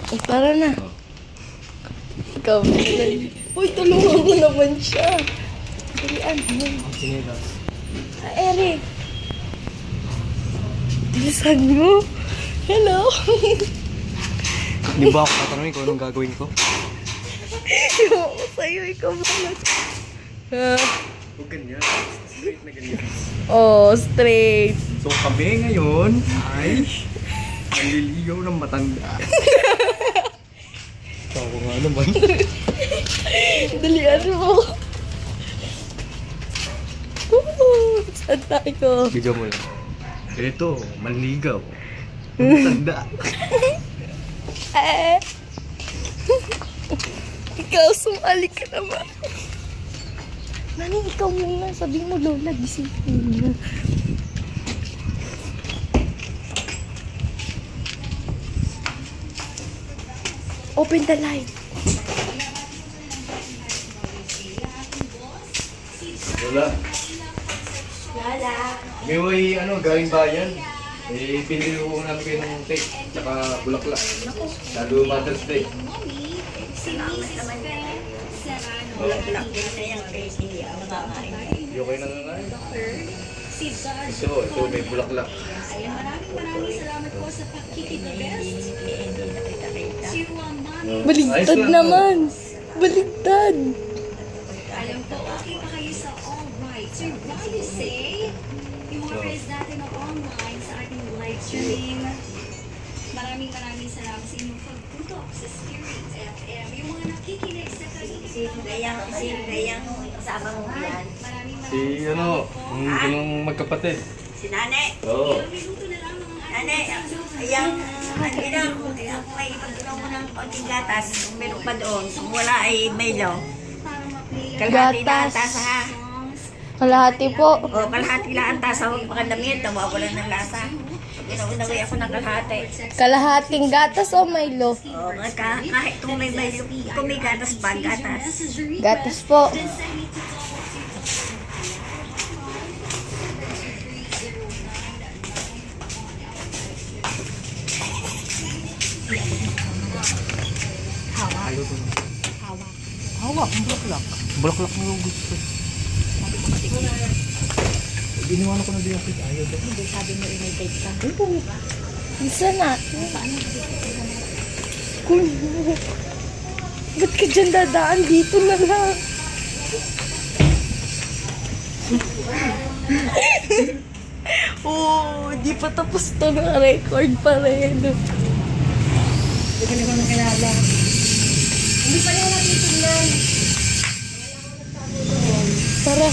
Eh, tara na. Ikaw. Uy, tulungan mo naman siya. Dalian. Sinilas. Eric. Bilisan mo. Hello. Di ba ako tatanungin kung anong gagawin ko? Yung ako sa'yo, ikaw balat. Huwag ganyan. Straight na ganyan. Oh, straight. So kami ngayon ay naliligaw ng matanda. Tawa nga naman. Dalian mo. Saan tayo? Video mo lang. Ito, manligaw. Matanda. Ikaw, sumali ka naman. Nani, ikaw muna. Sabi mo, Lola, gising muna. Open the light. Lola. Lola. May galing bayan. Eh, pinili ko namin kayo ng tape. Tsaka bulaklak. Lalo Mother's Day. Salamat naman yan. Bulaklak din na yung tape. Hindi ako nakakain. Hindi kayo nangangain. Ito may bulaklak. Maraming salamat po sa pakikibest. Hindi nakita-kita. Baligtad naman. Baligtad. Alam ko, okay pa kayo sa all right. So, what do you say? Yung mga friends natin na online sa ating live streaming. Maraming salamat sa inyong pagputok sa Spirit FM. Yung mga nakikinig sa kanilang. Sino gayang kasama mo yan? Si yung magkapatid. Si Nane. Oo. Nane, ayang, ako ay ipagkinaw mo ng konting gatas. Kung meron pa doon, kung wala ay Milo. Kalahati na ang tasa ha. Kalahati po. O, kalahati lang ang tasa. Huwag makandamit, nawawalan ng lasa. Inaunaway ako ng kalahati. Kalahating gatas o Milo? O, kahit kung may Milo, kung may gatas pa, gatas. Gatas po. Hawak, ang bulaklak. Bulaklak mo yung gusto. Iniwan ko na din yung plate. Ayaw daw. Hindi, sabi mo rin may tape ka. Isa na. Kung... Ba't ka dyan dadaan? Dito na lang. Oh, di pa tapos to na record pa rin. Hindi ka naman nakilala. Hindi pa yung natitignan. Tara.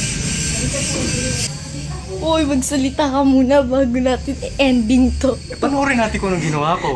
Uy, magsalita ka muna bago natin i-ending to. Panoorin natin kung anong ginawa ko.